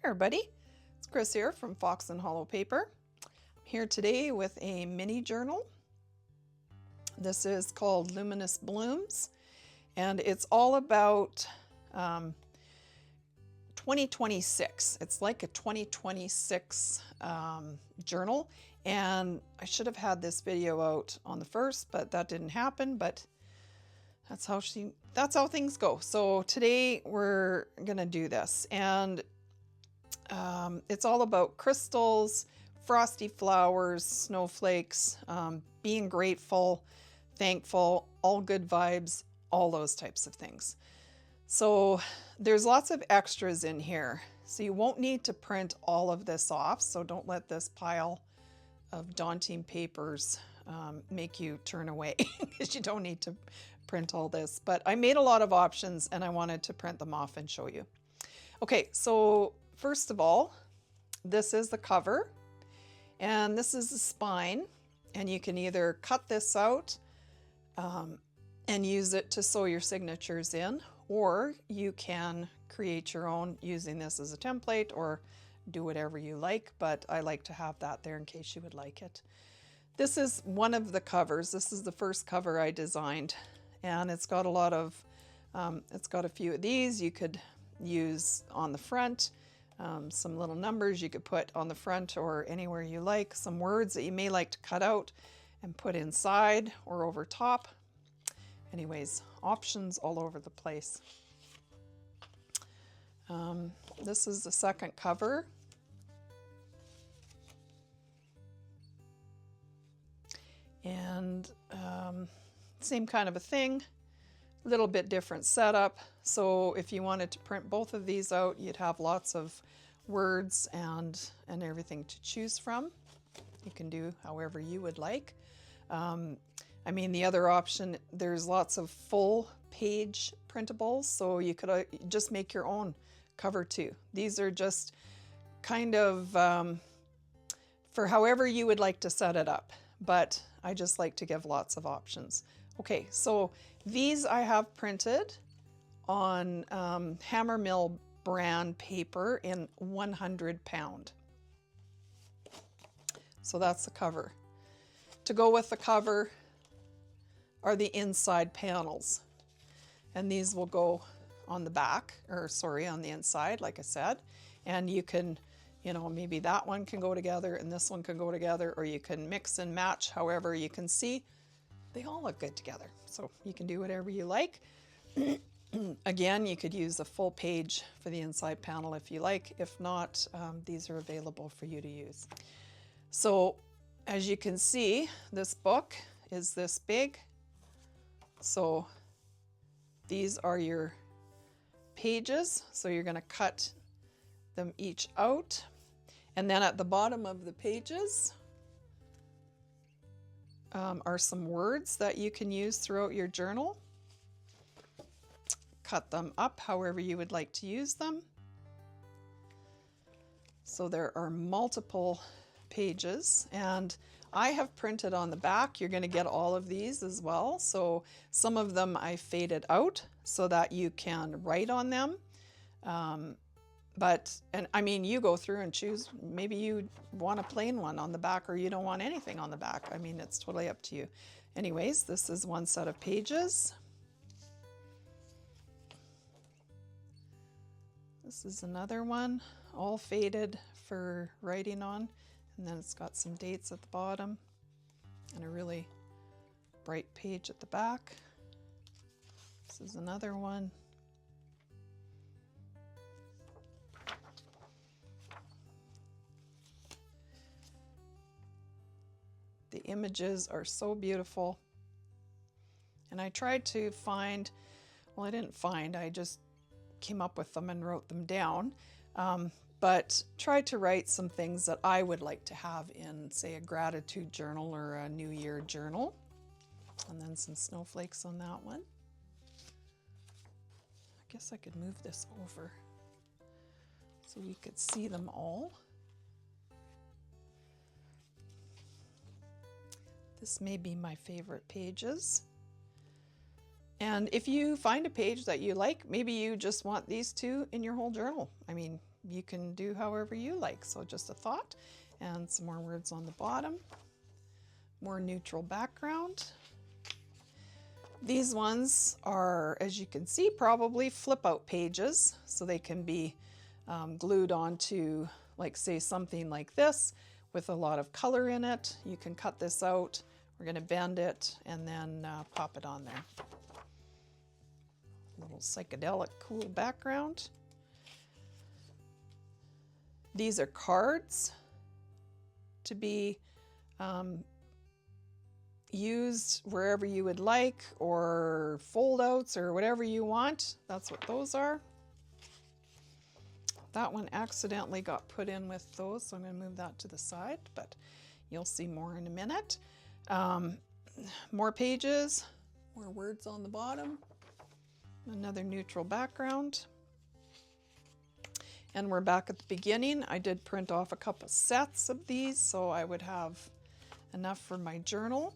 everybody, it's Chris here from Fox and Hollow Paper. I'm here today with a mini journal. This is called Luminous Blooms, and it's all about 2026. It's like a 2026 journal, and I should have had this video out on the 1st, but that didn't happen. But that's how things go. So today we're gonna do this, and it's all about crystals, frosty flowers, snowflakes, being grateful, thankful, all good vibes, all those types of things. So there's lots of extras in here. So you won't need to print all of this off. So don't let this pile of daunting papers make you turn away, because you don't need to print all this. But I made a lot of options and I wanted to print them off and show you. Okay, so first of all, this is the cover, and this is the spine, and you can either cut this out and use it to sew your signatures in, or you can create your own using this as a template, or do whatever you like, but I like to have that there in case you would like it. This is one of the covers. This is the first cover I designed, and it's got a lot of, it's got a few of these you could use on the front. Some little numbers you could put on the front or anywhere you like, some words that you may like to cut out and put inside or over top. Anyways, options all over the place. This is the second cover. And same kind of a thing, a little bit different setup. So if you wanted to print both of these out, you'd have lots of words and everything to choose from. You can do however you would like. I mean, the other option, there's lots of full page printables, so you could just make your own cover too. These are just kind of for however you would like to set it up, but I just like to give lots of options. Okay, so these I have printed on Hammermill brand paper in 100 pound. So that's the cover. To go with the cover are the inside panels, and these will go on the back, or sorry, on the inside, like I said. And you can, you know, maybe that one can go together and this one can go together, or you can mix and match. However, you can see they all look good together, so you can do whatever you like. Again, you could use a full page for the inside panel if you like. If not, these are available for you to use. So as you can see, this book is this big. So these are your pages. So you're going to cut them each out. And then at the bottom of the pages are some words that you can use throughout your journal. Cut them up however you would like to use them. So there are multiple pages, and I have printed on the back. You're going to get all of these as well. So some of them I faded out so that you can write on them. And I mean, you go through and choose. Maybe you want a plain one on the back, or you don't want anything on the back. I mean, it's totally up to you. Anyways, this is one set of pages. This is another one, all faded for writing on. And then it's got some dates at the bottom and a really bright page at the back. This is another one. The images are so beautiful. And I tried to find, well, I didn't find, I just came up with them and wrote them down. But try to write some things that I would like to have in, say, a gratitude journal or a New Year journal. And then some snowflakes on that one. I guess I could move this over so we could see them all. This may be my favorite pages. And if you find a page that you like, maybe you just want these two in your whole journal. I mean, you can do however you like. So just a thought, and some more words on the bottom. More neutral background. These ones are, as you can see, probably flip out pages, so they can be glued onto, like, say, something like this with a lot of color in it. You can cut this out. We're going to bend it and then pop it on there. A little psychedelic, cool background. These are cards to be used wherever you would like, or fold-outs, or whatever you want. That's what those are. That one accidentally got put in with those, so I'm going to move that to the side, but you'll see more in a minute. More pages, more words on the bottom, another neutral background. And we're back at the beginning. I did print off a couple sets of these, so I would have enough for my journal.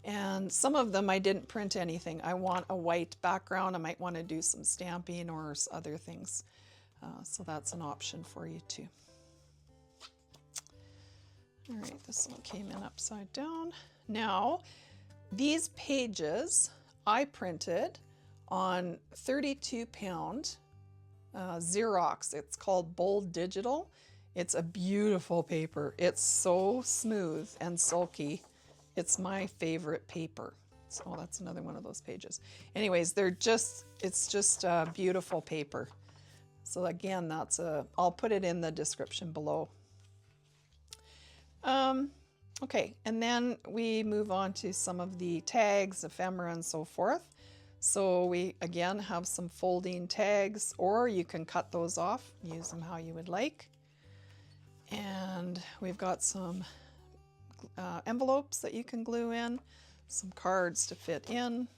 And some of them I didn't print anything. I want a white background. I might want to do some stamping or other things. So that's an option for you too. All right, this one came in upside down. Now, these pages I printed on 32-pound Xerox. It's called Bold Digital. It's a beautiful paper. It's so smooth and silky. It's my favorite paper. So that's another one of those pages. Anyways, it's just a beautiful paper. So again, I'll put it in the description below. Okay, and then we move on to some of the tags, ephemera, and so forth. So we, again, have some folding tags, or you can cut those off, use them how you would like. And we've got some envelopes that you can glue in, some cards to fit in,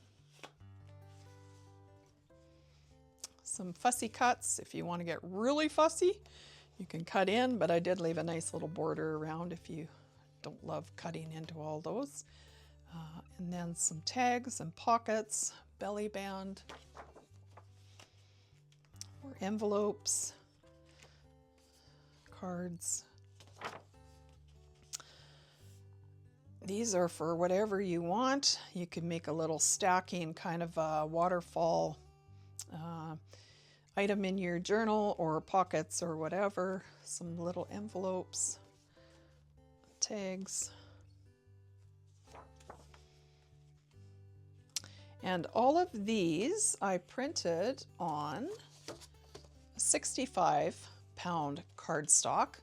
some fussy cuts. If you want to get really fussy, you can cut in, but I did leave a nice little border around if you don't love cutting into all those. And then some tags and pockets, belly band, more envelopes, cards. These are for whatever you want. You can make a little stacking kind of a waterfall item in your journal, or pockets, or whatever. Some little envelopes, tags. And all of these I printed on a 65-pound cardstock.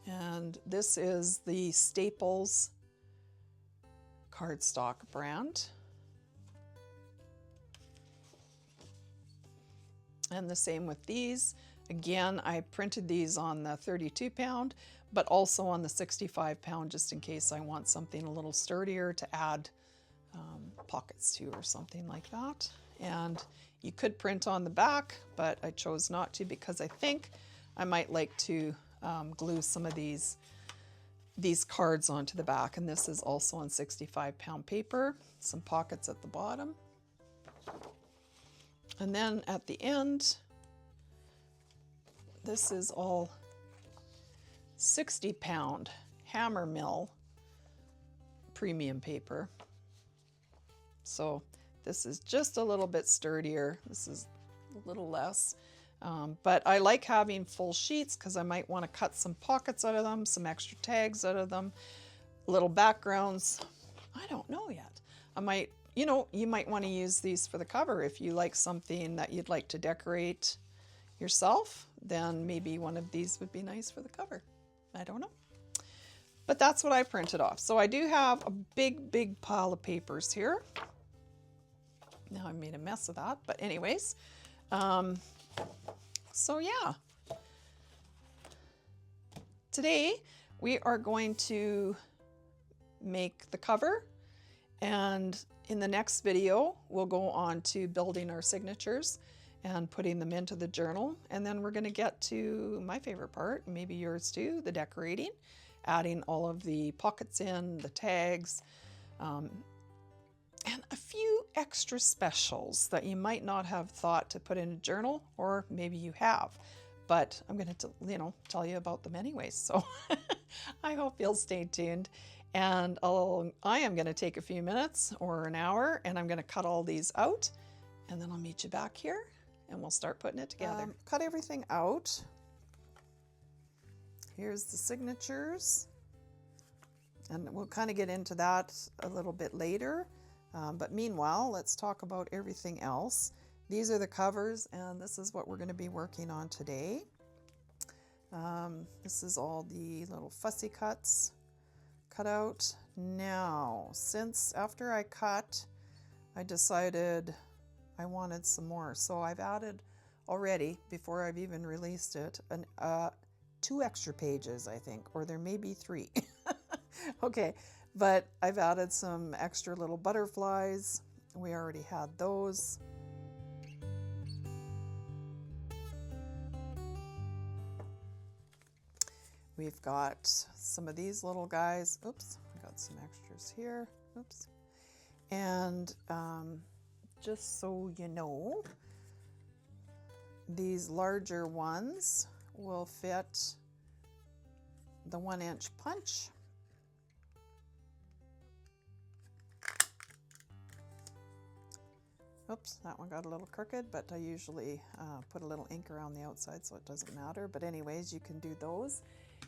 And this is the Staples Cardstock brand. And the same with these. Again, I printed these on the 32-pound, but also on the 65-pound, just in case I want something a little sturdier to add pockets to, or something like that. And you could print on the back, but I chose not to because I think I might like to glue some of these cards onto the back. And this is also on 65-pound paper, some pockets at the bottom. And then at the end, this is all 60-pound hammer mill premium paper. So this is just a little bit sturdier. This is a little less. But I like having full sheets because I might want to cut some pockets out of them, some extra tags out of them, little backgrounds. I don't know yet. I might, you might want to use these for the cover. If you like something that you'd like to decorate yourself, then maybe one of these would be nice for the cover. I don't know. But that's what I printed off. So I do have a big pile of papers here. Now I made a mess of that, but anyways. So yeah. Today we are going to make the cover, and in the next video we'll go on to building our signatures and putting them into the journal, and then we're going to get to my favorite part, maybe yours too, the decorating, adding all of the pockets in, the tags, and a few extra specials that you might not have thought to put in a journal, or maybe you have, but I'm going to, tell you about them anyways. So I hope you'll stay tuned, and I am going to take a few minutes or an hour, and I'm going to cut all these out, and then I'll meet you back here and we'll start putting it together. Cut everything out. Here's the signatures, and we'll kind of get into that a little bit later. But meanwhile, let's talk about everything else. These are the covers, and this is what we're going to be working on today. This is all the little fussy cuts cut out. Now, since after I cut, I decided I wanted some more. So I've added already, before I've even released it, 2 extra pages, I think, or there may be 3. Okay. But I've added some extra little butterflies. We already had those. We've got some of these little guys. Oops, I got some extras here. Oops. And just so you know, these larger ones will fit the 1-inch punch. Oops, that one got a little crooked, but I usually put a little ink around the outside so it doesn't matter. But anyways, you can do those.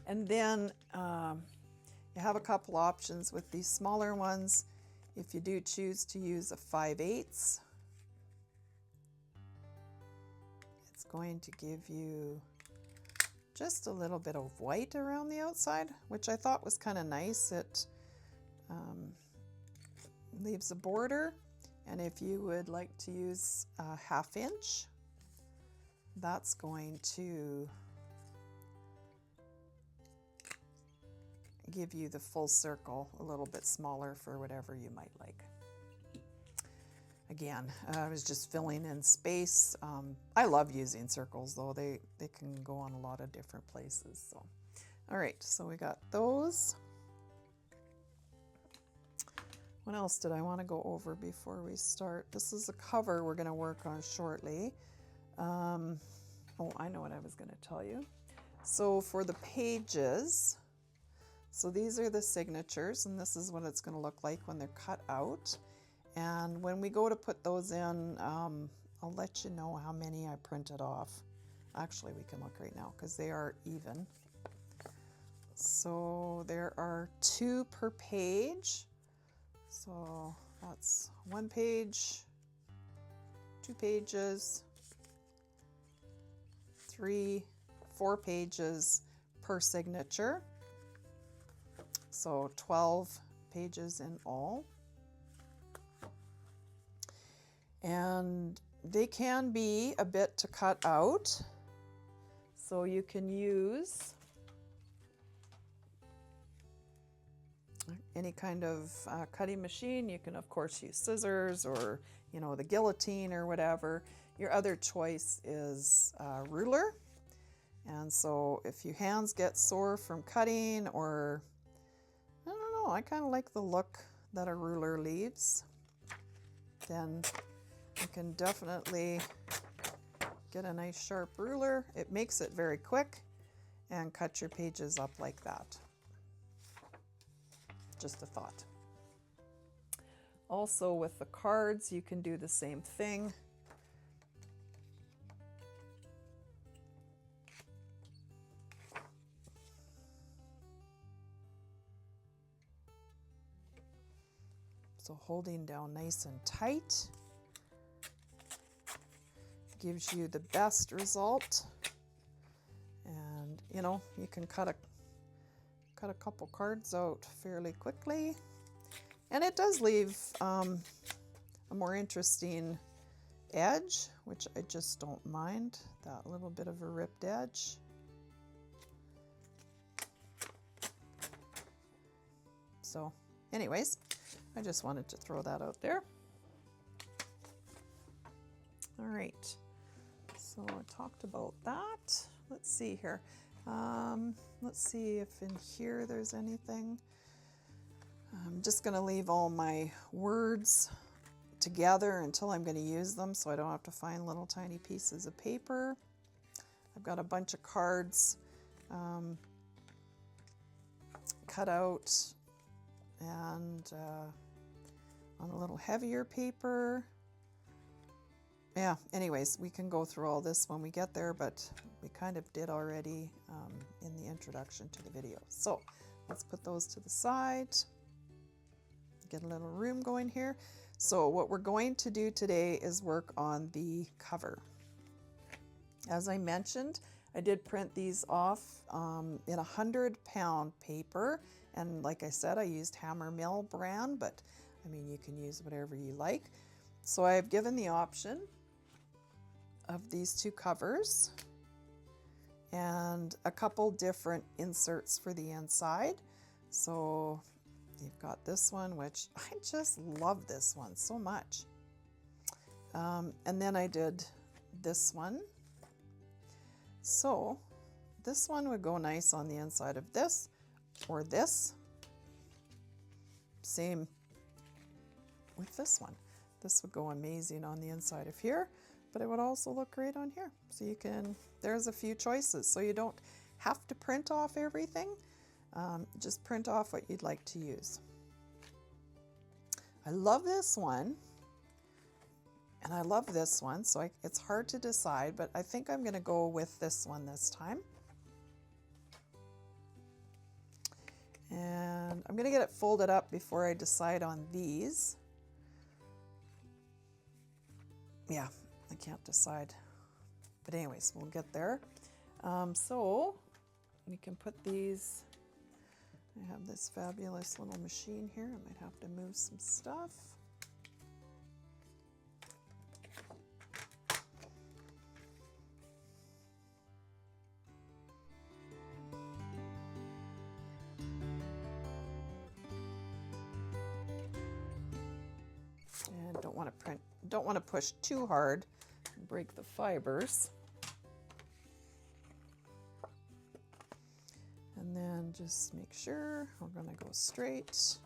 And then you have a couple options with these smaller ones. If you do choose to use a 5/8, it's going to give you just a little bit of white around the outside, which I thought was kind of nice. It leaves a border. And if you would like to use a 1/2 inch, that's going to give you the full circle, a little bit smaller for whatever you might like. Again, I was just filling in space. I love using circles, though. They can go on a lot of different places. So, all right, so we got those. What else did I want to go over before we start? This is a cover we're going to work on shortly. Oh, I know what I was going to tell you. So for the pages, so these are the signatures, and this is what it's going to look like when they're cut out. And when we go to put those in, I'll let you know how many I printed off. Actually, we can look right now because they are even. So there are 2 per page. So that's 1 page, 2 pages, 3, 4 pages per signature. So 12 pages in all. And they can be a bit to cut out. So you can use any kind of cutting machine. You can, of course, use scissors or, the guillotine or whatever. Your other choice is a ruler. And so if your hands get sore from cutting, or, I don't know, I kind of like the look that a ruler leaves, then you can definitely get a nice sharp ruler. It makes it very quick, and cut your pages up like that. Just a thought. Also with the cards, you can do the same thing. So holding down nice and tight gives you the best result. And you can cut a couple cards out fairly quickly, and it does leave a more interesting edge, which I just don't mind, that little bit of a ripped edge. So anyways, I just wanted to throw that out there. All right, so I talked about that. Let's see here. Let's see if in here there's anything. I'm just going to leave all my words together until I'm going to use them, so I don't have to find little tiny pieces of paper. I've got a bunch of cards cut out and on a little heavier paper. Yeah, anyways, we can go through all this when we get there, but we kind of did already in the introduction to the video. So let's put those to the side, get a little room going here. So what we're going to do today is work on the cover. As I mentioned, I did print these off in 100-pound paper, and like I said, I used Hammer Mill brand, but I mean, you can use whatever you like. So I've given the option of these two covers and a couple different inserts for the inside. So you've got this one, which I just love this one so much. And then I did this one. So this one would go nice on the inside of this or this. Same with this one. This would go amazing on the inside of here, but it would also look great on here. So you can, there's a few choices. So you don't have to print off everything. Just print off what you'd like to use. I love this one, and I love this one, so it's hard to decide, but I think I'm gonna go with this one this time. And I'm gonna get it folded up before I decide on these. Yeah, I can't decide. But anyways, we'll get there. So we can put these, I have this fabulous little machine here. I might have to move some stuff. And don't want to push too hard and break the fibers. And then just make sure we're going to go straight.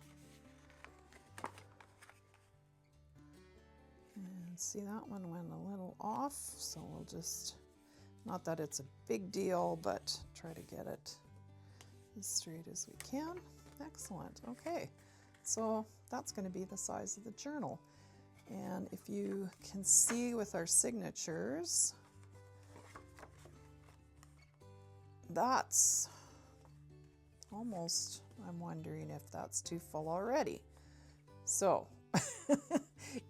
And see, that one went a little off, so we'll just, not that it's a big deal, but try to get it as straight as we can. Excellent. Okay, so that's going to be the size of the journal. And if you can see with our signatures, that's almost, I'm wondering if that's too full already. So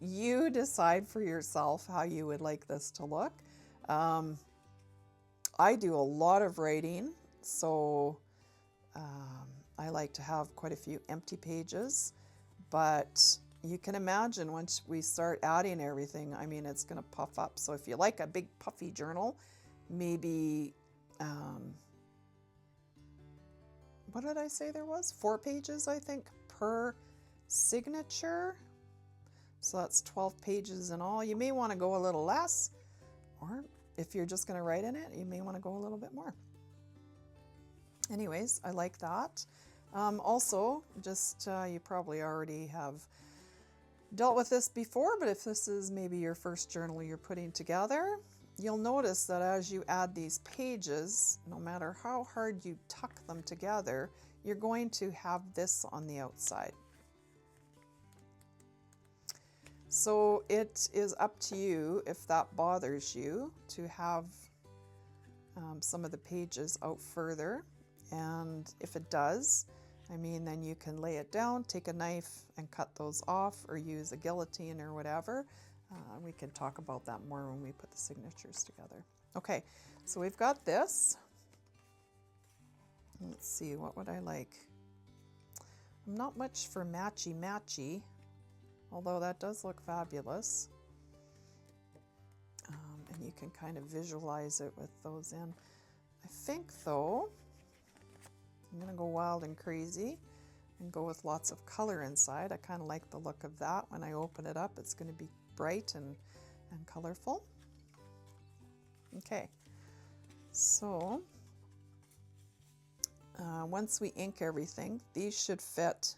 you decide for yourself how you would like this to look. I do a lot of writing, so I like to have quite a few empty pages, but you can imagine once we start adding everything, I mean, it's going to puff up. So if you like a big puffy journal, maybe, what did I say there was? 4 pages, I think, per signature. So that's 12 pages in all. You may want to go a little less, or if you're just going to write in it, you may want to go a little bit more. Anyways, I like that. Also, just you probably already have dealt with this before, but if this is maybe your first journal you're putting together, you'll notice that as you add these pages, no matter how hard you tuck them together, you're going to have this on the outside. So it is up to you if that bothers you to have some of the pages out further. And if it does, I mean, then you can lay it down, take a knife and cut those off, or use a guillotine or whatever. We can talk about that more when we put the signatures together. Okay, so we've got this. Let's see, what would I like? I'm not much for matchy-matchy, although that does look fabulous. And you can kind of visualize it with those in. I think, though, I'm going to go wild and crazy and go with lots of color inside. I kind of like the look of that. When I open it up, it's going to be bright and colorful. Okay, so once we ink everything, these should fit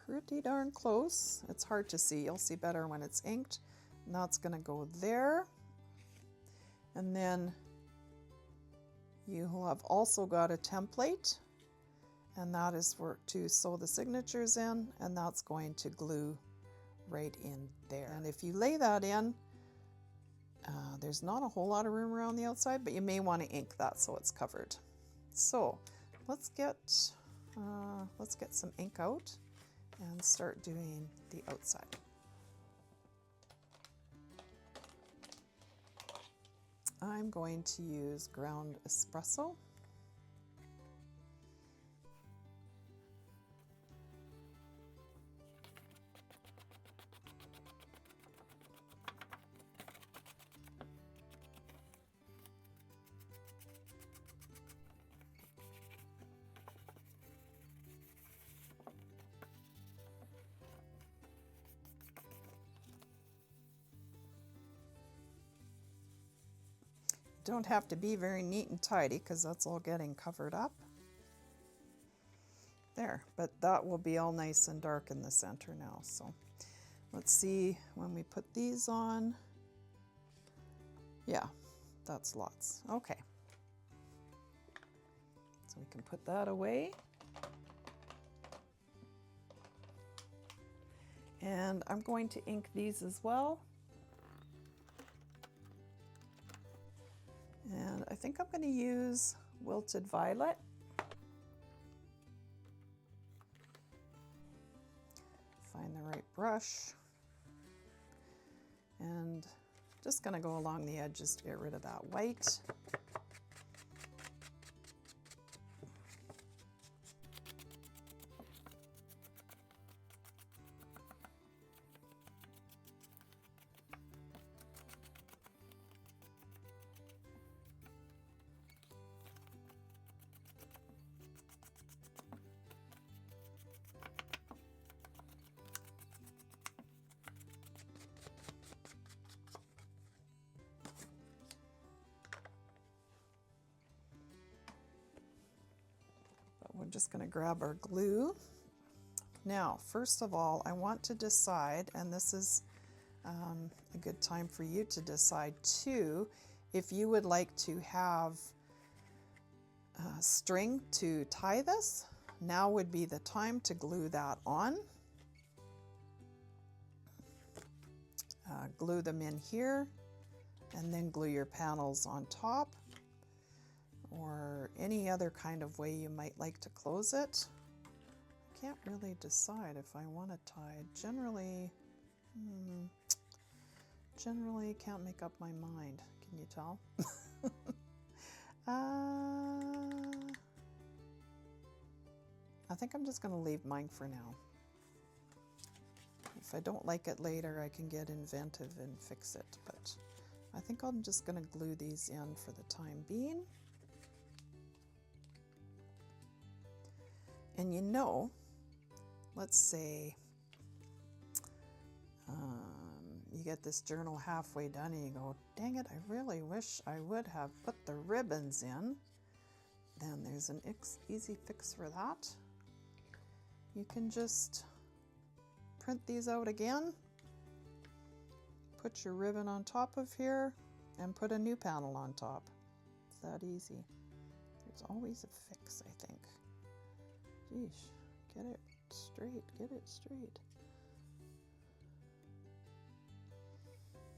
pretty darn close. It's hard to see. You'll see better when it's inked. And that's going to go there. And then you have also got a template, and that is for to sew the signatures in, and that's going to glue right in there. And if you lay that in, there's not a whole lot of room around the outside, but you may want to ink that so it's covered. So let's get some ink out and start doing the outside. I'm going to use ground espresso. Don't have to be very neat and tidy because that's all getting covered up. There, but that will be all nice and dark in the center now. So let's see when we put these on. Yeah, that's lots. Okay. So we can put that away. And I'm going to ink these as well. And I think I'm going to use Wilted Violet. Find the right brush. And just going to go along the edges to get rid of that white. We're just going to grab our glue. Now, first of all, I want to decide, and this is a good time for you to decide too, if you would like to have string to tie this. Now would be the time to glue that on. Glue them in here, and then glue your panels on top, or any other kind of way you might like to close it. I can't really decide if I want to tie. Generally can't make up my mind. Can you tell? I think I'm just going to leave mine for now. If I don't like it later, I can get inventive and fix it, but I think I'm just going to glue these in for the time being. And you know, let's say you get this journal halfway done and you go, dang it, I really wish I would have put the ribbons in. Then there's an easy fix for that. You can just print these out again, put your ribbon on top of here, and put a new panel on top. It's that easy. There's always a fix, I think. Geesh, get it straight, get it straight.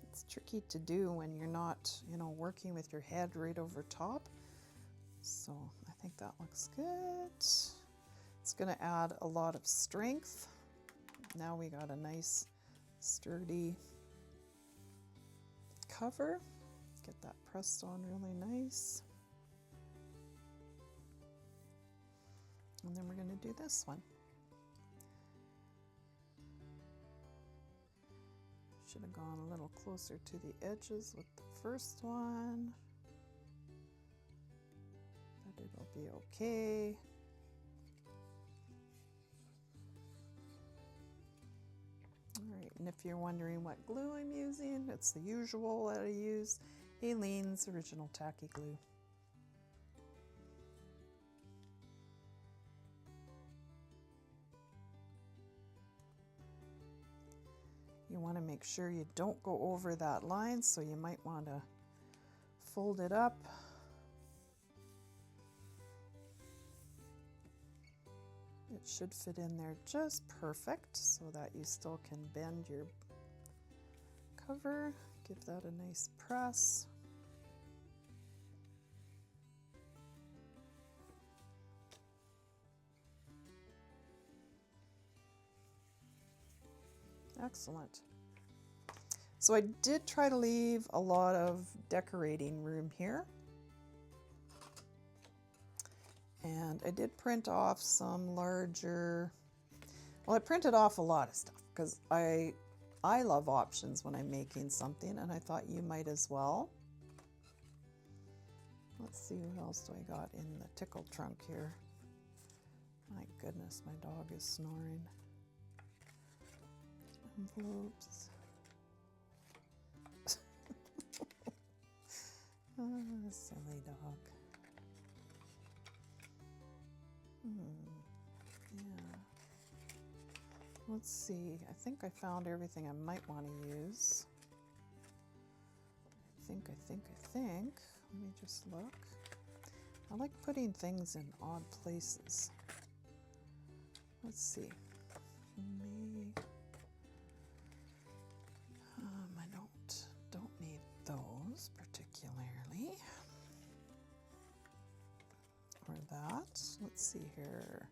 It's tricky to do when you're not, working with your head right over top. So I think that looks good. It's going to add a lot of strength. Now we got a nice sturdy cover. Get that pressed on really nice. And then we're going to do this one. Should have gone a little closer to the edges with the first one, but it'll be okay. All right, and if you're wondering what glue I'm using, it's the usual that I use, Aleenes Original Tacky Glue. make sure you don't go over that line, so you might want to fold it up. It should fit in there just perfect so that you still can bend your cover. Give that a nice press. Excellent. So I did try to leave a lot of decorating room here. And I did print off some larger, well, I printed off a lot of stuff because I love options when I'm making something, and I thought you might as well. Let's see, what else do I got in the tickle trunk here? My goodness, my dog is snoring. Envelopes. Oh, silly dog. Yeah. Let's see. I think I found everything I might want to use. I think. Let me just look. I like putting things in odd places. Let's see. Maybe. I don't need those particularly. Or that. Let's see here.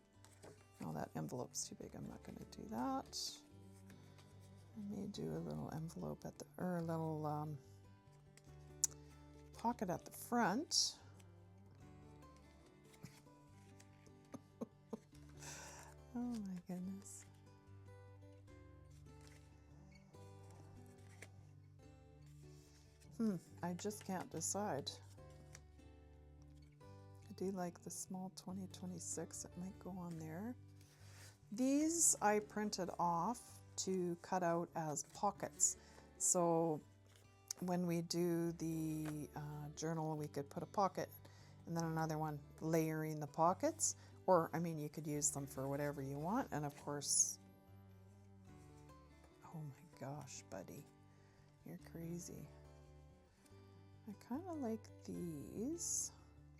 Oh, that envelope's too big. I'm not going to do that. I may do a little envelope at the, or a little pocket at the front. Oh my goodness. I just can't decide. I do like the small 2026. It might go on there. These I printed off to cut out as pockets. So when we do the journal, we could put a pocket and then another one layering the pockets. Or, I mean, you could use them for whatever you want. And of course, oh my gosh, buddy, you're crazy. I kind of like these,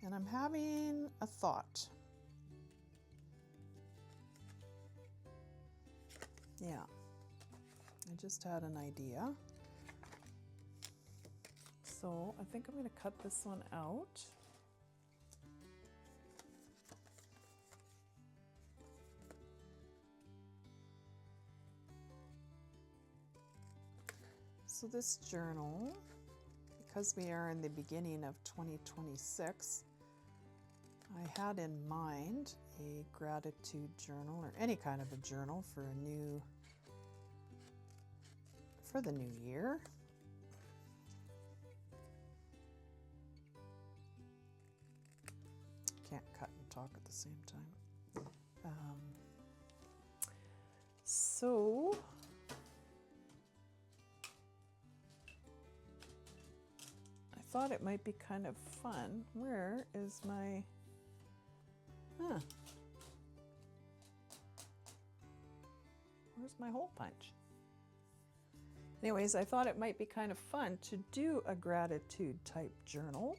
and I'm having a thought. Yeah, I just had an idea. So I think I'm going to cut this one out. So this journal, because we are in the beginning of 2026, I had in mind a gratitude journal or any kind of a journal for the new year. Can't cut and talk at the same time. So I thought it might be kind of fun. Where is my, where's my hole punch? Anyways, I thought it might be kind of fun to do a gratitude type journal.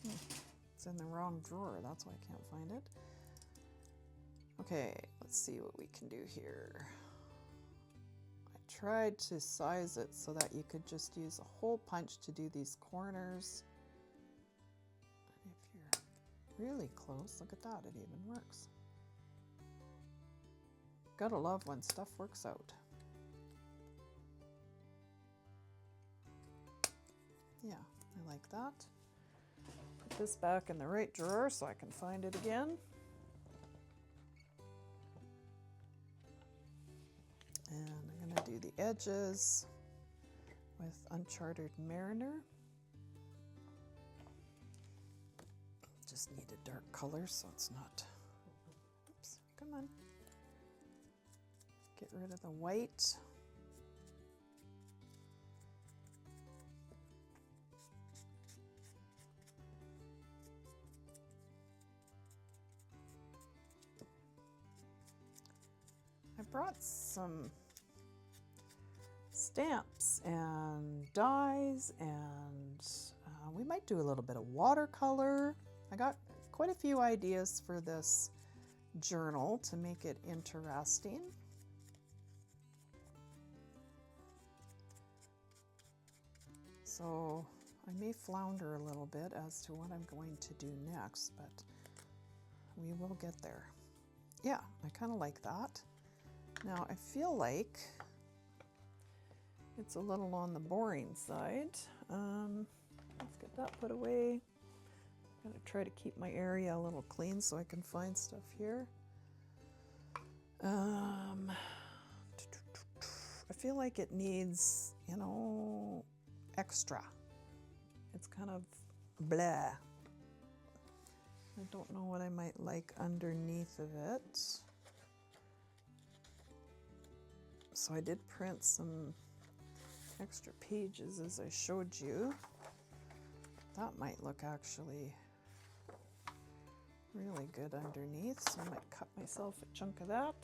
It's in the wrong drawer, that's why I can't find it. Okay, let's see what we can do here. I tried to size it so that you could just use a hole punch to do these corners. And if you're really close, look at that, it even works. Gotta love when stuff works out. Yeah, I like that. Put this back in the right drawer so I can find it again. And I'm going to do the edges with Uncharted Mariner. Just need a dark color so it's not, oops, come on. Get rid of the white. I brought some stamps and dies, and we might do a little bit of watercolor. I got quite a few ideas for this journal to make it interesting. So I may flounder a little bit as to what I'm going to do next, but we will get there. Yeah, I kind of like that. Now I feel like it's a little on the boring side. Let's get that put away. I'm gonna try to keep my area a little clean so I can find stuff here. I feel like it needs, you know, extra. It's kind of blah. I don't know what I might like underneath of it. So I did print some extra pages as I showed you. That might look actually really good underneath, so I might cut myself a chunk of that.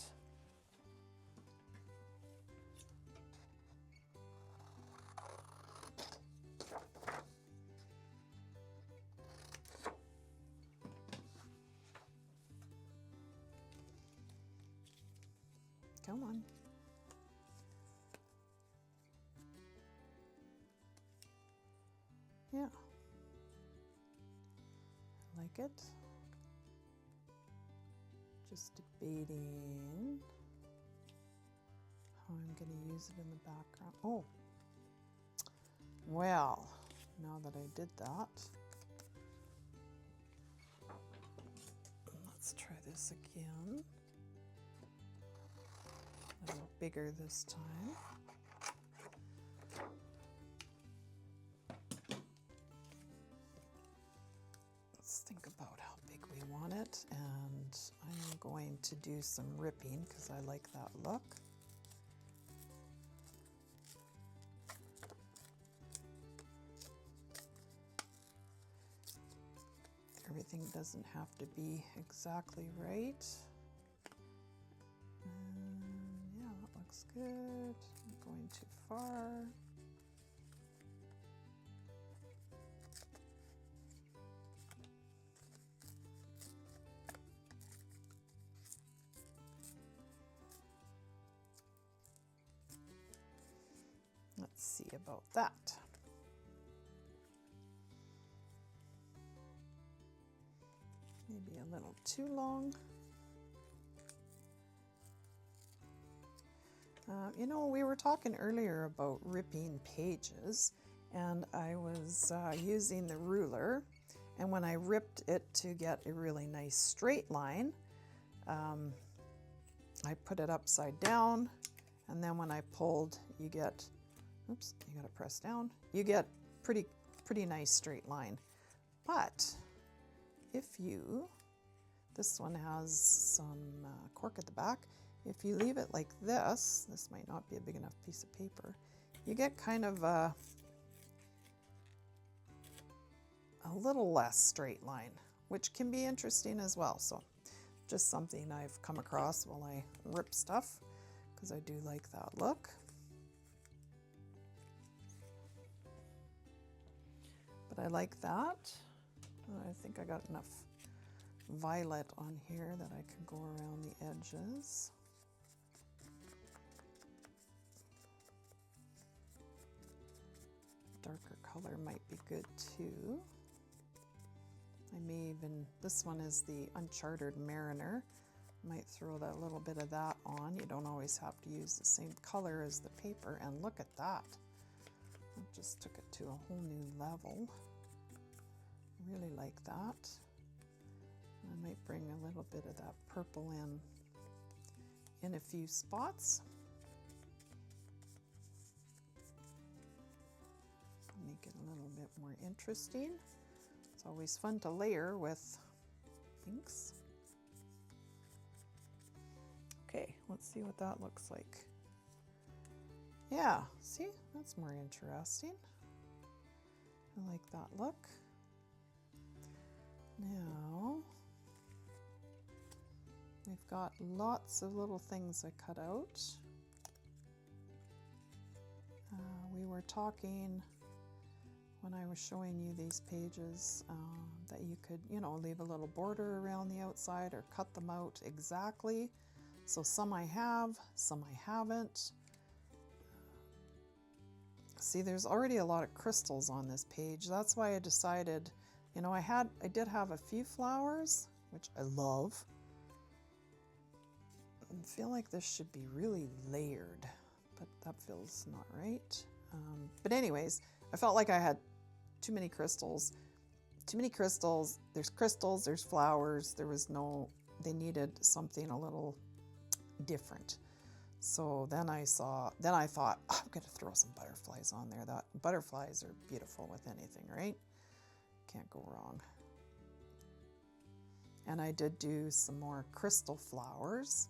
Come on. Yeah. I like it. Just debating how I'm going to use it in the background. Oh, well, now that I did that, let's try this again. A little bigger this time. Let's think about how big we want it, and I'm going to do some ripping because I like that look. Everything doesn't have to be exactly right. Yeah, that looks good. I'm going too far. Let's see about that. Maybe a little too long. You know, we were talking earlier about ripping pages, and I was using the ruler, and when I ripped it to get a really nice straight line, I put it upside down, and then when I pulled, you get, oops, you gotta press down, you get pretty nice straight line. But if you, this one has some cork at the back, if you leave it like this might not be a big enough piece of paper, you get kind of a little less straight line, which can be interesting as well. So just something I've come across while I rip stuff, because I do like that look. But I like that. I think I got enough violet on here that I can go around the edges. Darker color might be good too. I may even, this one is the Uncharted Mariner. Might throw that little bit of that on. You don't always have to use the same color as the paper, and look at that. I just took it to a whole new level. Really like that. I might bring a little bit of that purple in a few spots. Make it a little bit more interesting. It's always fun to layer with inks. Okay, let's see what that looks like. Yeah, see, that's more interesting. I like that look. Now, we've got lots of little things I cut out. were talking when I was showing you these pages that you could, you know, leave a little border around the outside or cut them out exactly. So some I have, some I haven't. See, there's already a lot of crystals on this page. That's why I decided, you know, I did have a few flowers, which I love. I feel like this should be really layered, but that feels not right. But anyways, I felt like I had too many crystals. Too many crystals. There's crystals, there's flowers. They needed something a little different. So then I thought, oh, I'm going to throw some butterflies on there. Butterflies are beautiful with anything, right? Can't go wrong. And I did do some more crystal flowers,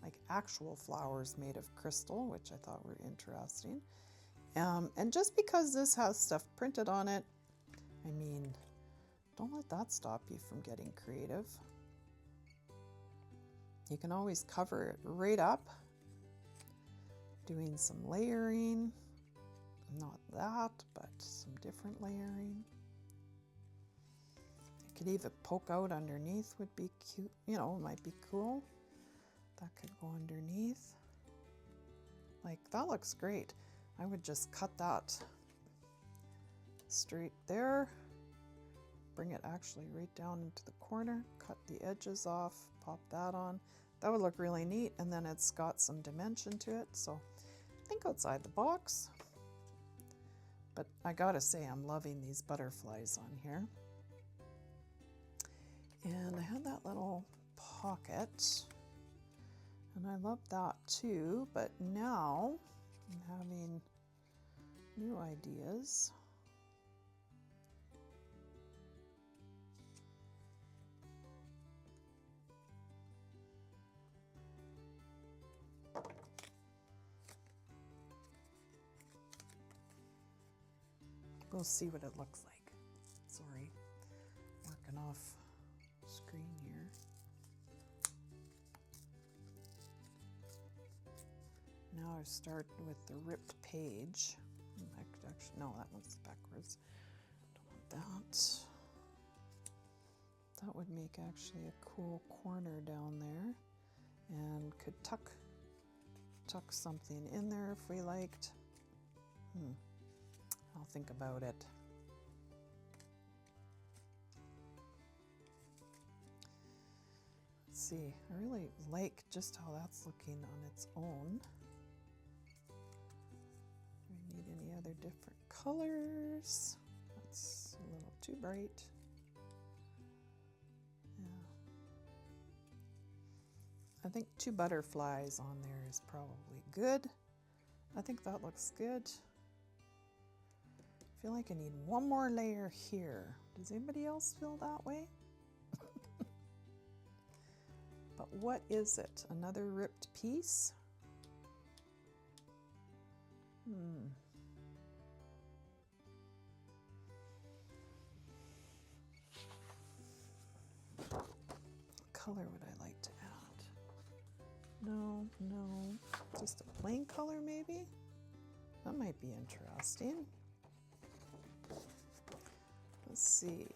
like actual flowers made of crystal, which I thought were interesting. And just because this has stuff printed on it, I mean, don't let that stop you from getting creative. You can always cover it right up, doing some layering, not that, but some different layering. You could even poke out underneath, would be cute, you know, might be cool. That could go underneath. Like, that looks great. I would just cut that straight there, bring it actually right down into the corner, cut the edges off, pop that on. That would look really neat, and then it's got some dimension to it, so think outside the box. But I gotta say, I'm loving these butterflies on here. And I had that little pocket, and I love that too, but now I'm having new ideas. We'll see what it looks like. Sorry, working off screen here. Now I start with the ripped page. Actually, no, that one's backwards. Don't want that. That would make actually a cool corner down there, and could tuck something in there if we liked. I'll think about it. Let's see, I really like just how that's looking on its own. Do we need any other different colors? That's a little too bright. Yeah. I think 2 butterflies on there is probably good. I think that looks good. I feel like I need one more layer here. Does anybody else feel that way? But what is it? Another ripped piece? What color would I like to add? No, just a plain color maybe? That might be interesting. Let's see.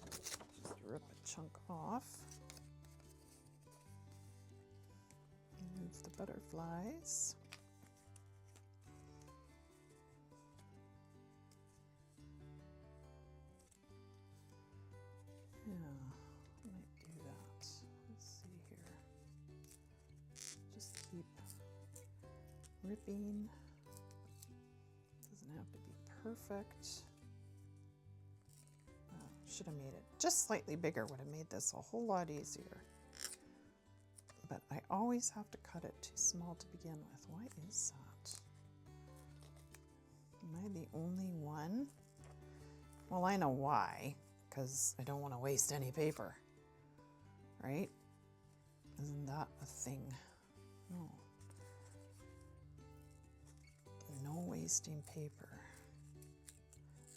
Just rip a chunk off. Remove the butterflies. Yeah, I might do that. Let's see here. Just keep ripping. Doesn't have to be perfect. Should have made it just slightly bigger, would have made this a whole lot easier. But I always have to cut it too small to begin with. Why is that? Am I the only one? Well, I know why, because I don't want to waste any paper, right? Isn't that a thing? No. No wasting paper.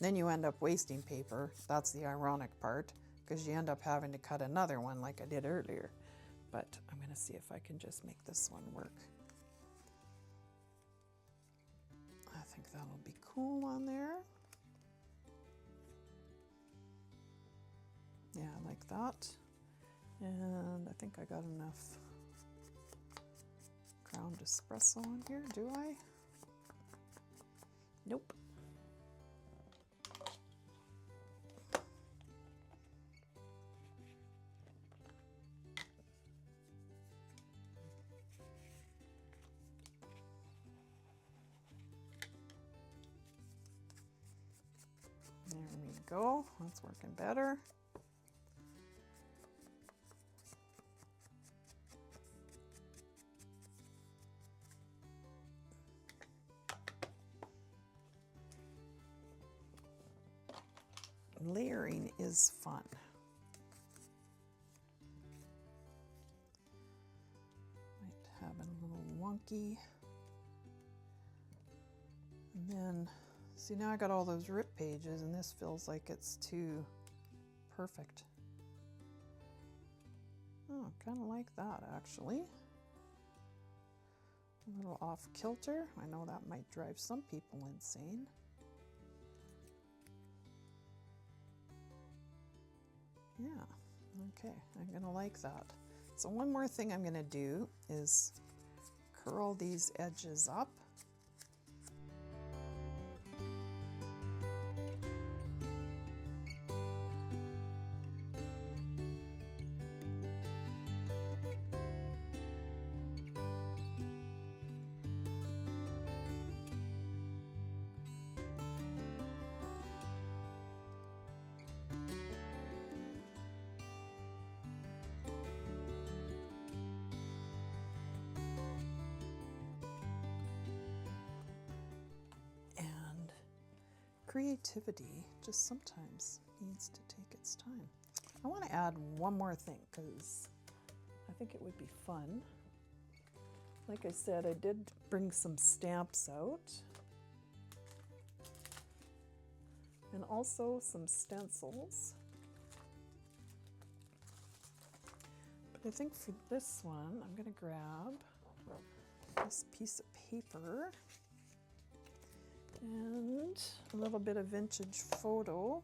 Then you end up wasting paper. That's the ironic part, because you end up having to cut another one like I did earlier. but I'm going to see if I can just make this one work. I think that'll be cool on there. Yeah, like that. And I think I got enough ground espresso on here, do I? Nope. There we go, that's working better. Layering is fun. Might have it a little wonky. And then, see, now I got all those rip pages and this feels like it's too perfect. Oh, kind of like that actually. A little off kilter. I know that might drive some people insane. Yeah, okay, I'm gonna like that. So one more thing I'm gonna do is curl these edges up. Creativity just sometimes needs to take its time. I want to add one more thing because I think it would be fun. Like I said, I did bring some stamps out and also some stencils. But I think for this one, I'm going to grab this piece of paper and a little bit of vintage photo.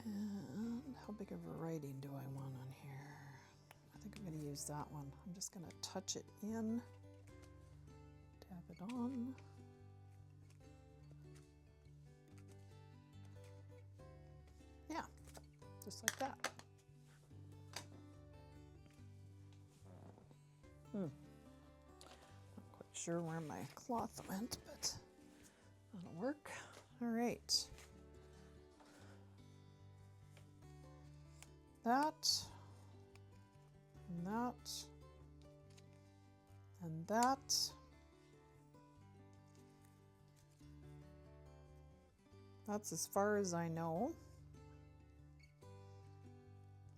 And how big of a writing do I want on here? I think I'm going to use that one. I'm just going to touch it in, dab it on. Yeah, just like that. Sure where my cloth went, but that'll work. All right. That, and that, and that. That's as far as I know.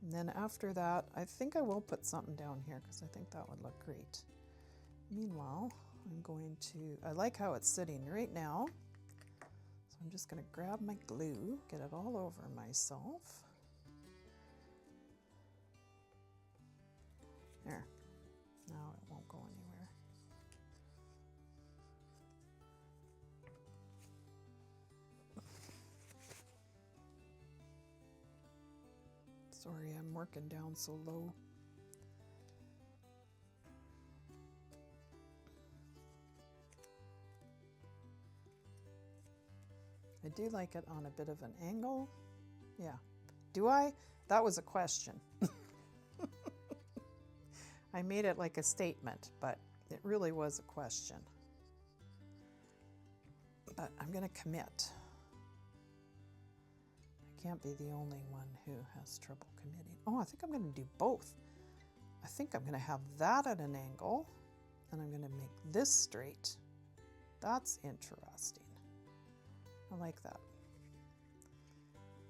And then after that, I think I will put something down here because I think that would look great. Meanwhile, I'm going to, I like how it's sitting right now. So I'm just going to grab my glue, get it all over myself. There. Now it won't go anywhere. Sorry, I'm working down so low. I do like it on a bit of an angle. Yeah. Do I? That was a question. I made it like a statement, but it really was a question. But I'm going to commit. I can't be the only one who has trouble committing. Oh, I think I'm going to do both. I think I'm going to have that at an angle, and I'm going to make this straight. That's interesting. I like that.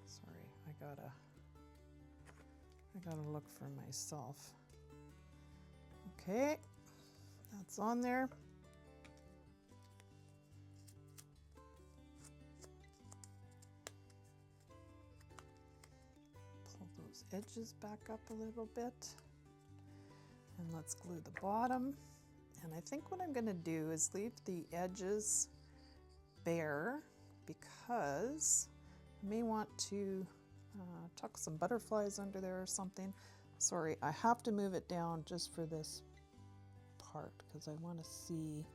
Sorry, I gotta look for myself. Okay, that's on there. edges back up a little bit. And let's glue the bottom. And I think what I'm going to do is leave the edges bare because I may want to tuck some butterflies under there or something. Sorry, I have to move it down just for this part because I want to see,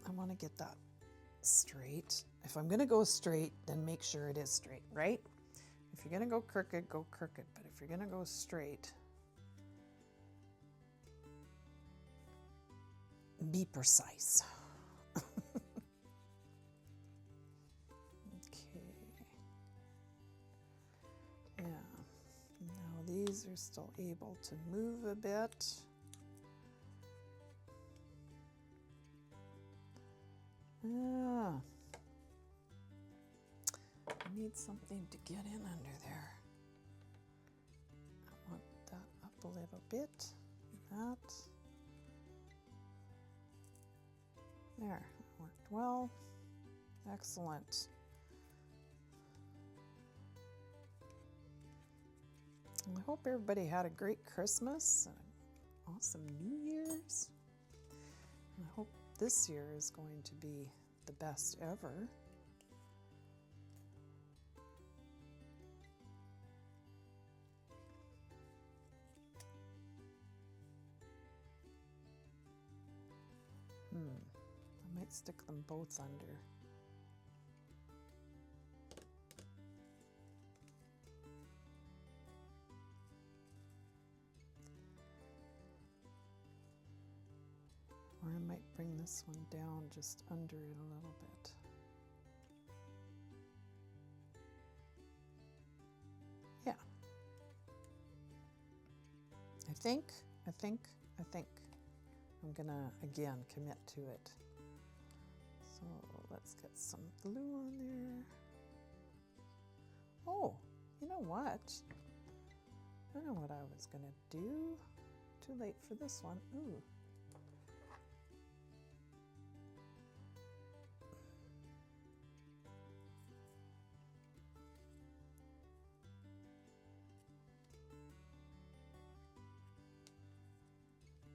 I want to get that straight. If I'm going to go straight, then make sure it is straight, right? If you're going to go crooked, go crooked. But if you're going to go straight, be precise. Okay. Yeah. Now these are still able to move a bit. Yeah. I need something to get in under there. I want that up a little bit. That. There, that worked well. Excellent. I hope everybody had a great Christmas and an awesome New Year's. And I hope this year is going to be the best ever. I might stick them both under. Or I might bring this one down just under it a little bit. Yeah. I think I'm gonna again commit to it. So let's get some glue on there. Oh, you know what? I know what I was gonna do. Too late for this one. Ooh.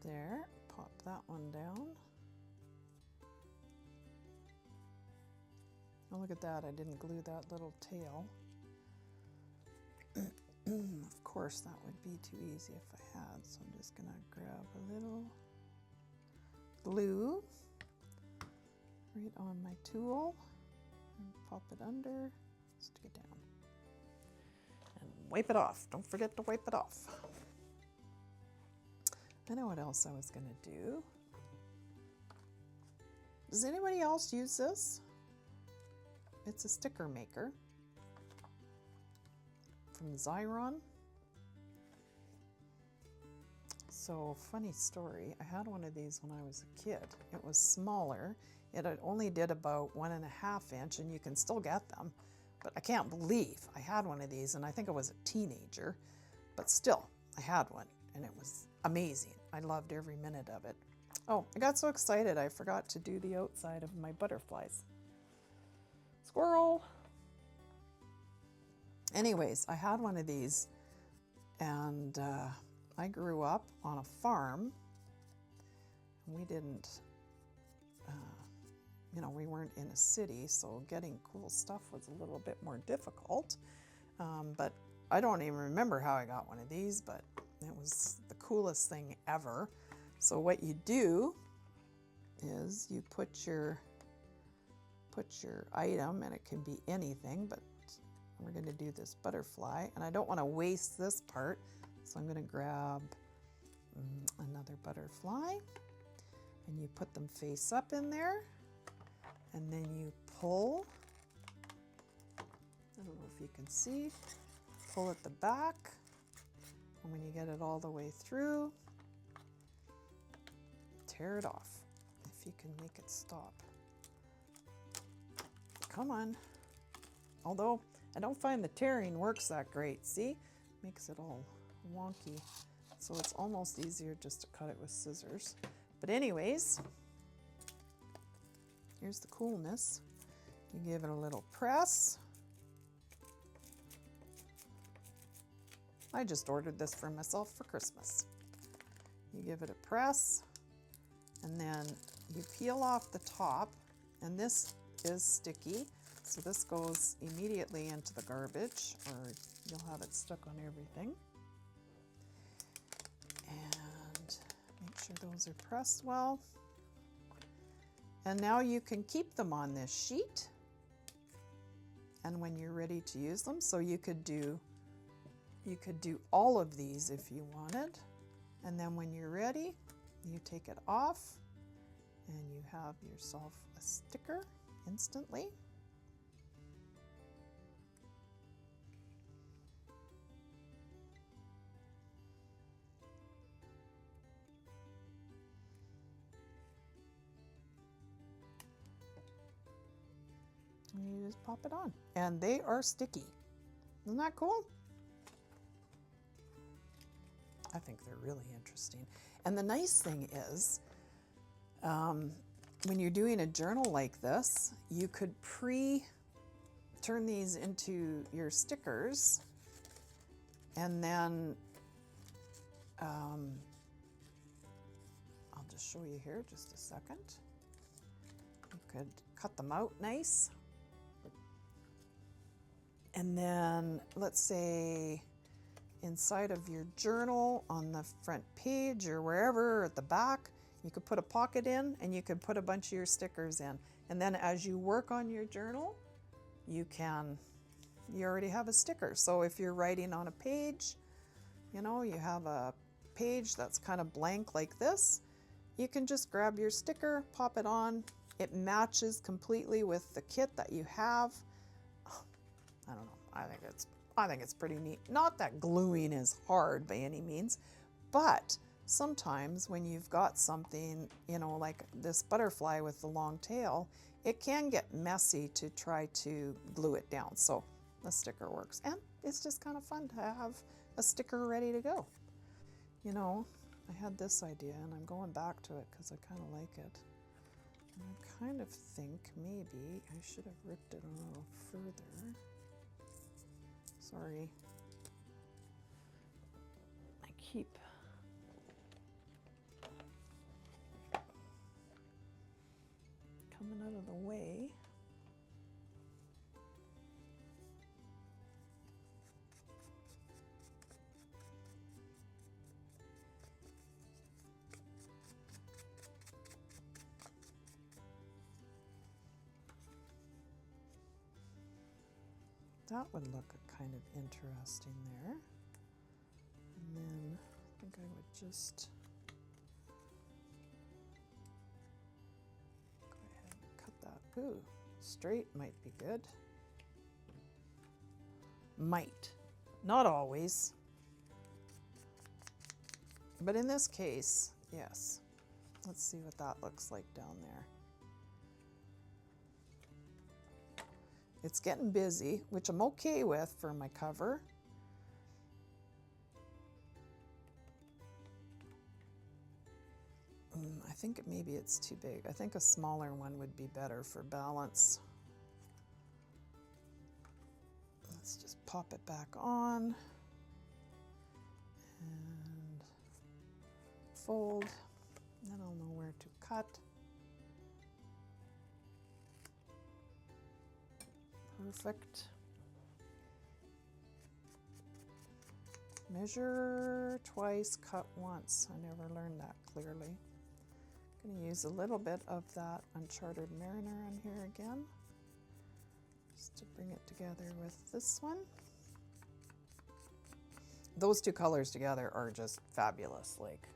There, pop that one down. Oh, look at that, I didn't glue that little tail. Of course, that would be too easy if I had, so I'm just gonna grab a little glue right on my tool and pop it under, stick it down, and wipe it off. Don't forget to wipe it off. I know what else I was going to do. Does anybody else use this? It's a sticker maker from Xerox. So, funny story, I had one of these when I was a kid. It was smaller. It only did about 1.5 inch, and you can still get them. But I can't believe I had one of these, and I think I was a teenager. But still, I had one, and it was amazing. I loved every minute of it. Oh, I got so excited I forgot to do the outside of my butterflies. Squirrel! Anyways, I had one of these, and I grew up on a farm. We didn't, we weren't in a city, so getting cool stuff was a little bit more difficult. But I don't even remember how I got one of these, but it was the coolest thing ever. So what you do is you put your item, and it can be anything, but we're going to do this butterfly, and I don't want to waste this part, so I'm going to grab another butterfly, and you put them face up in there, and then you pull. I don't know if you can see. Pull at the back, and when you get it all the way through, tear it off, if you can make it stop. Come on. Although I don't find the tearing works that great. See? Makes it all wonky. So it's almost easier just to cut it with scissors. But anyways, here's the coolness. You give it a little press. I just ordered this for myself for Christmas. You give it a press, and then you peel off the top, and this is sticky, so this goes immediately into the garbage, or you'll have it stuck on everything. And make sure those are pressed well. And now you can keep them on this sheet, and when you're ready to use them, so you could do all of these if you wanted, and then when you're ready, you take it off and you have yourself a sticker instantly. And you just pop it on, and they are sticky. Isn't that cool? I think they're really interesting. And the nice thing is, when you're doing a journal like this, you could turn these into your stickers, and then I'll just show you here just a second. You could cut them out nice. And then let's say inside of your journal on the front page or wherever at the back, you could put a pocket in and you could put a bunch of your stickers in. And then as you work on your journal, you already have a sticker. So if you're writing on a page, you know, you have a page that's kind of blank like this, you can just grab your sticker, pop it on. It matches completely with the kit that you have. I don't know, I think it's pretty neat. Not that gluing is hard by any means, but sometimes when you've got something, you know, like this butterfly with the long tail, it can get messy to try to glue it down. So the sticker works, and it's just kind of fun to have a sticker ready to go. You know, I had this idea and I'm going back to it because I kind of like it. And I kind of think maybe I should have ripped it a little further. Sorry. I keep coming out of the way. That would look kind of interesting there. And then I think I would just go ahead and cut that. Ooh, straight might be good. Might. Not always. But in this case, yes. Let's see what that looks like down there. It's getting busy, which I'm okay with for my cover. I think maybe it's too big. I think a smaller one would be better for balance. Let's just pop it back on and fold. Then I'll know where to cut. Perfect. Measure twice, cut once. I never learned that clearly. I'm going to use a little bit of that Uncharted Mariner on here again, just to bring it together with this one. Those two colors together are just fabulous. Like,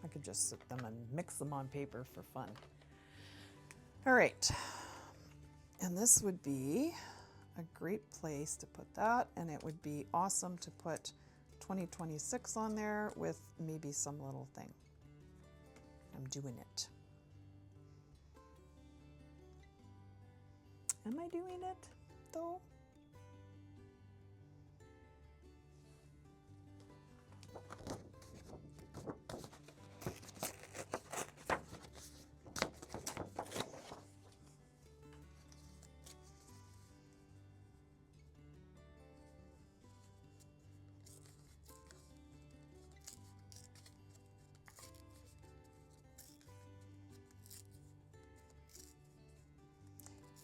I could just sit them and mix them on paper for fun. All right. And this would be a great place to put that, and it would be awesome to put 2026 on there with maybe some little thing. I'm doing it. Am I doing it though?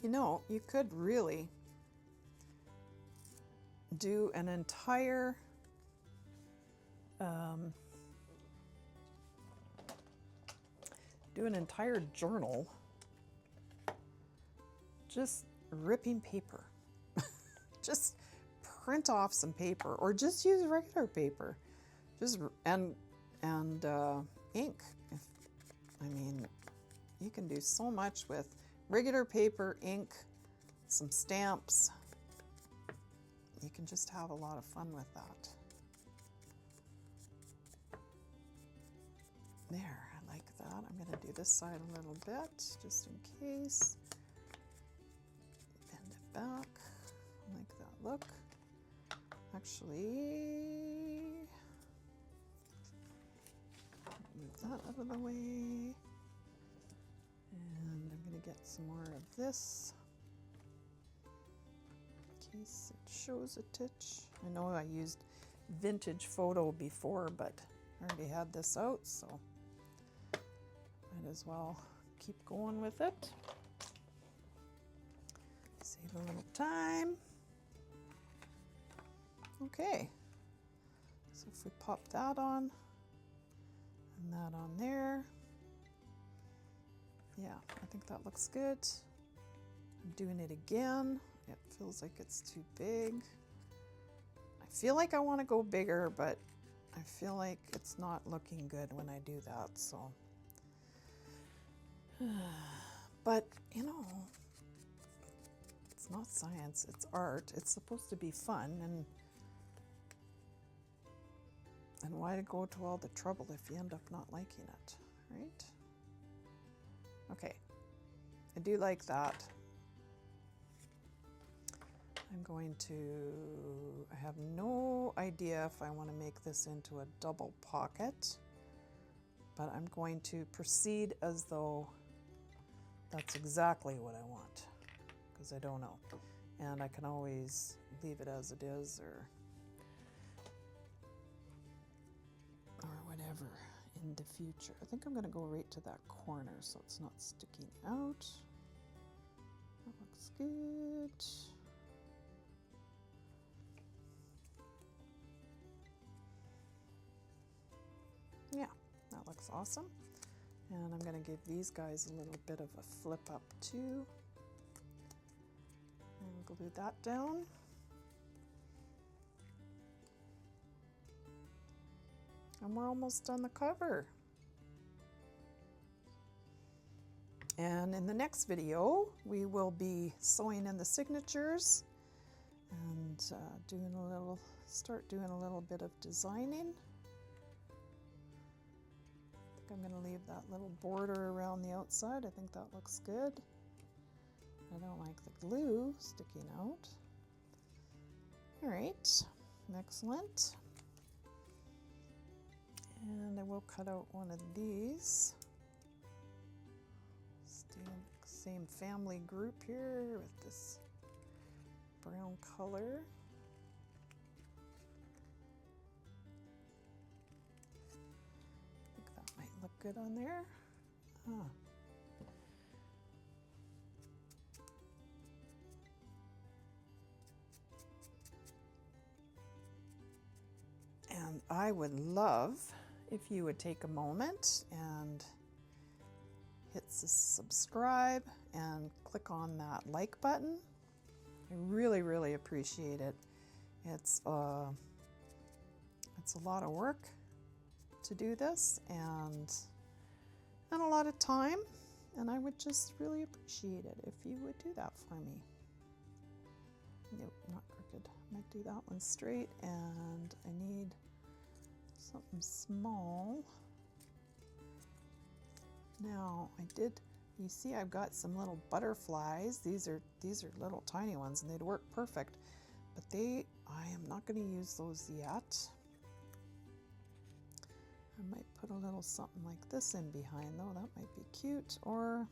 You know, you could really do an entire journal just ripping paper. Just print off some paper, or just use regular paper, just and ink. I mean, you can do so much with regular paper, ink, some stamps. You can just have a lot of fun with that. There, I like that. I'm going to do this side a little bit, just in case. Bend it back. I like that look. Actually, move that out of the way. And I'm going to get some more of this in case it shows a titch. I know I used vintage photo before, but I already had this out, so might as well keep going with it. Save a little time. Okay, so if we pop that on and that on there, yeah, I think that looks good. I'm doing it again. It feels like it's too big. I feel like I want to go bigger, but I feel like it's not looking good when I do that, so. But, you know, it's not science, it's art. It's supposed to be fun, and why to go to all the trouble if you end up not liking it, right? Okay, I do like that. I'm going to, I have no idea if I want to make this into a double pocket, but I'm going to proceed as though that's exactly what I want, because I don't know. And I can always leave it as it is, or whatever in the future. I think I'm going to go right to that corner so it's not sticking out. That looks good. Yeah, that looks awesome. And I'm going to give these guys a little bit of a flip up too. And glue that down. And we're almost done the cover. And in the next video, we will be sewing in the signatures and start doing a little bit of designing. I think I'm going to leave that little border around the outside. I think that looks good. I don't like the glue sticking out. All right, excellent. And I will cut out one of these. Stay in the same family group here with this brown color. I think that might look good on there. And I would love if you would take a moment and hit subscribe and click on that like button. I really, really appreciate it. It's a lot of work to do this, and a lot of time, and I would just really appreciate it if you would do that for me. Nope, not crooked. I might do that one straight, and I need something small. Now you see I've got some little butterflies. These are little tiny ones, and they'd work perfect, but I am not going to use those yet. I might put a little something like this in behind though. That might be cute, or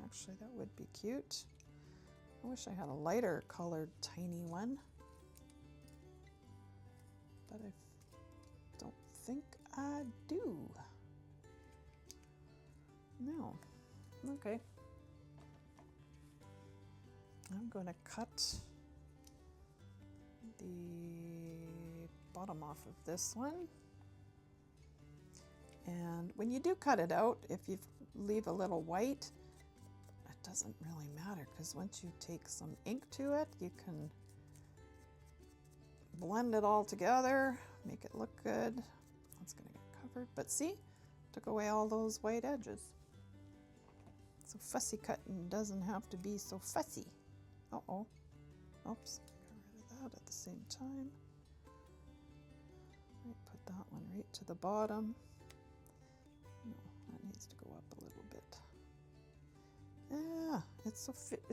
actually that would be cute. I wish I had a lighter colored tiny one, but I don't think I do. No. Okay. I'm going to cut the bottom off of this one. And when you do cut it out, if you leave a little white, it doesn't really matter, because once you take some ink to it, you can blend it all together, make it look good. That's going to get covered, but see, took away all those white edges. So fussy cutting doesn't have to be so fussy. Uh-oh. Oops. Get rid of that at the same time. Right, put that one right to the bottom. No, that needs to go up a little bit. Yeah, it's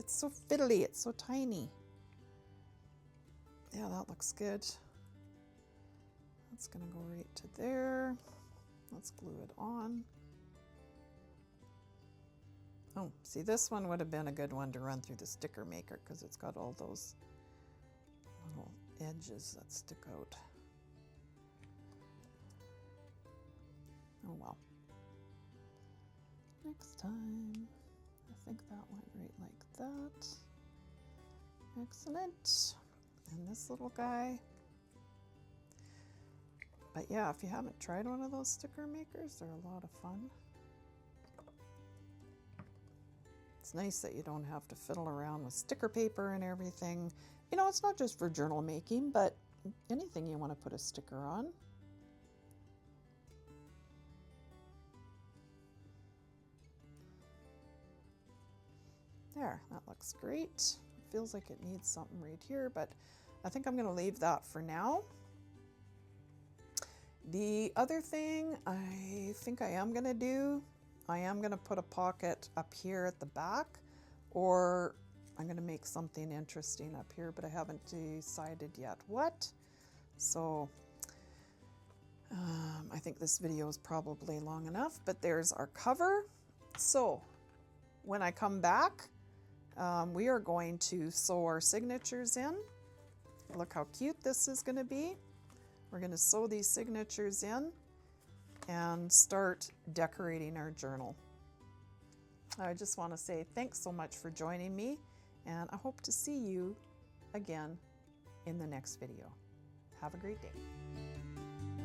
so fiddly, it's so tiny. Yeah, that looks good. That's gonna go right to there. Let's glue it on. Oh, see, this one would have been a good one to run through the sticker maker because it's got all those little edges that stick out. Oh well. Next time, I think that went right like that. Excellent. And this little guy. But yeah, if you haven't tried one of those sticker makers, they're a lot of fun. It's nice that you don't have to fiddle around with sticker paper and everything. You know, it's not just for journal making, but anything you want to put a sticker on. There, that looks great. It feels like it needs something right here, but I think I'm going to leave that for now. The other thing I think I am going to do, I am going to put a pocket up here at the back, or I'm going to make something interesting up here, but I haven't decided yet what. So I think this video is probably long enough, but there's our cover. So when I come back, we are going to sew our signatures in. Look how cute this is going to be. We're going to sew these signatures in and start decorating our journal. I just want to say thanks so much for joining me, and I hope to see you again in the next video. Have a great day.